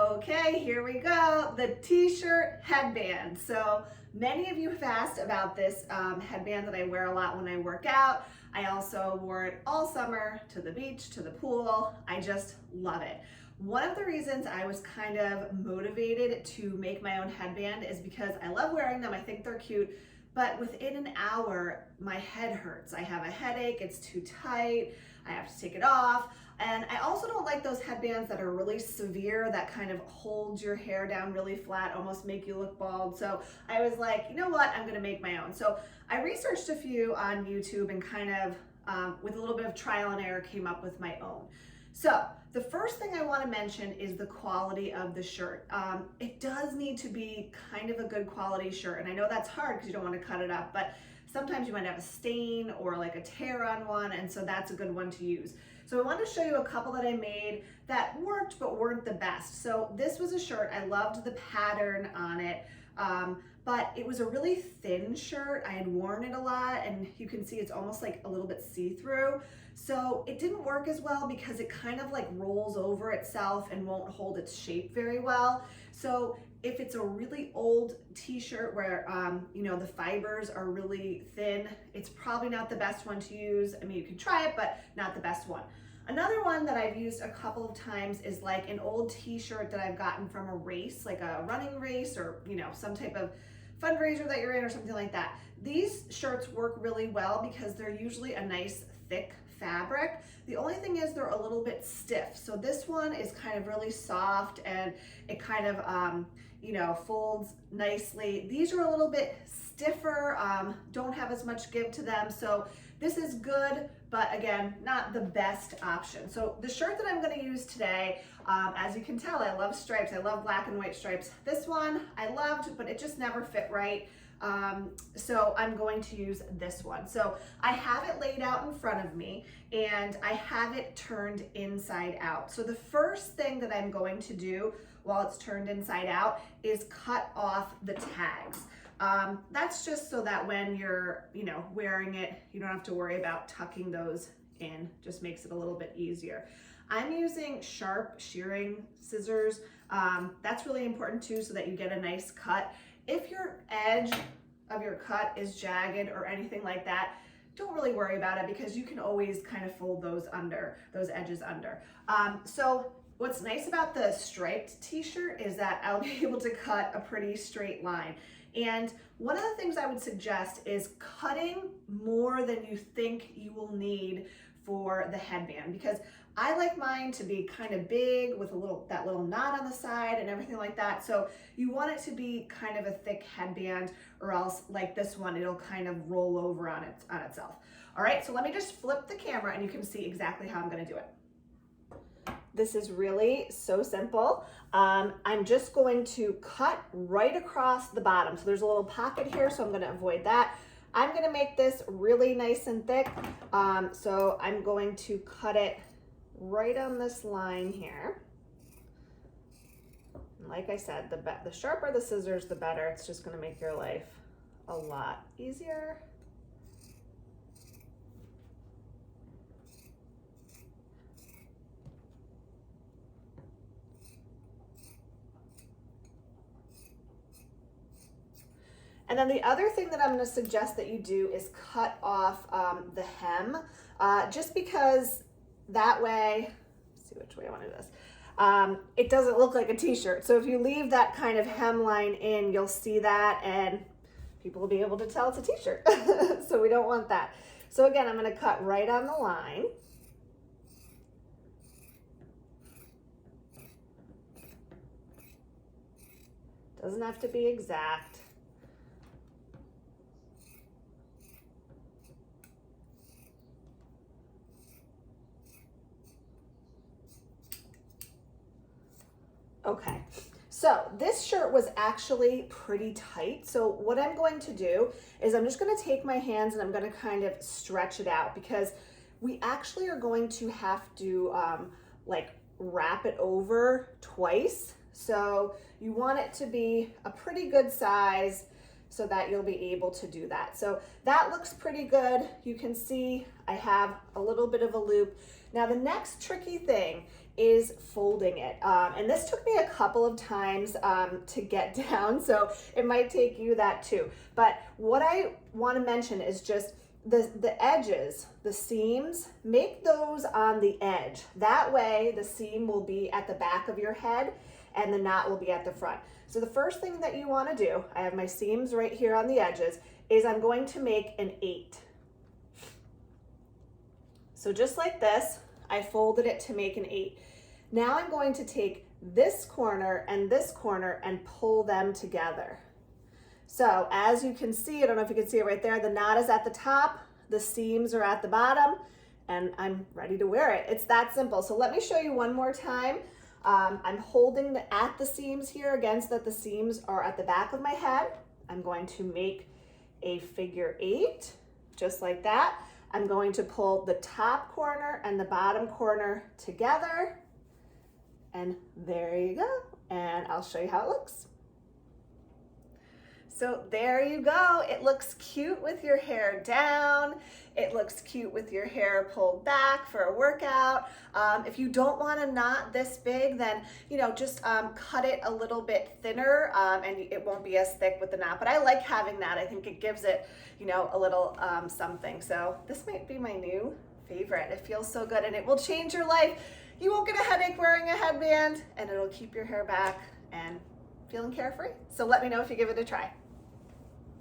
Okay, here we go, the t-shirt headband. So many of you have asked about this headband that I wear a lot when I work out. I also wore it all summer to the beach, to the pool. I just love it. One of the reasons I was kind of motivated to make my own headband is because I love wearing them. I think they're cute, but within an hour, my head hurts. I have a headache, it's too tight, I have to take it off. And I also don't like those headbands that are really severe, that kind of hold your hair down really flat, almost make you look bald. So I was like, you know what, I'm gonna make my own. So I researched a few on YouTube and kind of, with a little bit of trial and error, came up with my own. So the first thing I wanna mention is the quality of the shirt. It does need to be kind of a good quality shirt. And I know that's hard because you don't wanna cut it up, but sometimes you might have a stain or like a tear on one, and so that's a good one to use. So I want to show you a couple that I made that worked but weren't the best. So this was a shirt, I loved the pattern on it, but it was a really thin shirt. I had worn it a lot and you can see it's almost like a little bit see-through. So it didn't work as well because it kind of like rolls over itself and won't hold its shape very well. So if it's a really old t-shirt where you know, the fibers are really thin, it's probably not the best one to use. I mean, you can try it, but not the best one. Another one that I've used a couple of times is like an old t-shirt that I've gotten from a race, like a running race or, you know, some type of fundraiser that you're in or something like that. These shirts work really well because they're usually a nice thick fabric. The only thing is they're a little bit stiff. So this one is kind of really soft and it kind of, you know, folds nicely. These are a little bit stiffer, don't have as much give to them. So this is good, but again, not the best option. So the shirt that I'm gonna use today, as you can tell, I love stripes. I love black and white stripes. This one I loved, but it just never fit right. So I'm going to use this one. So I have it laid out in front of me and I have it turned inside out. So the first thing that I'm going to do while it's turned inside out is cut off the tags. That's just so that when you're, you know, wearing it, you don't have to worry about tucking those in. Just makes it a little bit easier. I'm using sharp shearing scissors. That's really important too, so that you get a nice cut. If your edge of your cut is jagged or anything like that, don't really worry about it because you can always kind of fold those edges under. So what's nice about the striped t-shirt is that I'll be able to cut a pretty straight line. And one of the things I would suggest is cutting more than you think you will need for the headband, because I like mine to be kind of big with that little knot on the side and everything like that. So you want it to be kind of a thick headband, or else like this one, it'll kind of roll over on itself. All right, so let me just flip the camera and you can see exactly how I'm gonna do it. This is really so simple. I'm just going to cut right across the bottom. So there's a little pocket here, so I'm gonna avoid that. I'm gonna make this really nice and thick. So I'm going to cut it right on this line here. And like I said, the sharper the scissors, the better. It's just gonna make your life a lot easier. And then the other thing that I'm going to suggest that you do is cut off the hem, just because that way, let's see which way I want to do this, it doesn't look like a t-shirt. So if you leave that kind of hemline in, you'll see that and people will be able to tell it's a t-shirt. So we don't want that. So again, I'm going to cut right on the line. Doesn't have to be exact. Okay, so this shirt was actually pretty tight. So what I'm going to do is I'm just gonna take my hands and I'm gonna kind of stretch it out, because we actually are going to have to like wrap it over twice. So you want it to be a pretty good size so that you'll be able to do that. So that looks pretty good. You can see I have a little bit of a loop. Now the next tricky thing is folding it. And this took me a couple of times to get down, so it might take you that too. But what I want to mention is just the edges, the seams, make those on the edge. That way the seam will be at the back of your head and the knot will be at the front. So the first thing that you want to do, I have my seams right here on the edges, is I'm going to make an 8. So just like this, I folded it to make an 8. Now I'm going to take this corner and pull them together. So as you can see, I don't know if you can see it right there, the knot is at the top, the seams are at the bottom, and I'm ready to wear it. It's that simple. So let me show you one more time. I'm holding at the seams here, again, so that the seams are at the back of my head. I'm going to make a figure 8, just like that. I'm going to pull the top corner and the bottom corner together, and there you go. And I'll show you how it looks. So there you go. It looks cute with your hair down. It looks cute with your hair pulled back for a workout. If you don't want a knot this big, then just cut it a little bit thinner, and it won't be as thick with the knot. But I like having that. I think it gives it, a little something. So this might be my new favorite. It feels so good, and it will change your life. You won't get a headache wearing a headband, and it'll keep your hair back and feeling carefree. So let me know if you give it a try.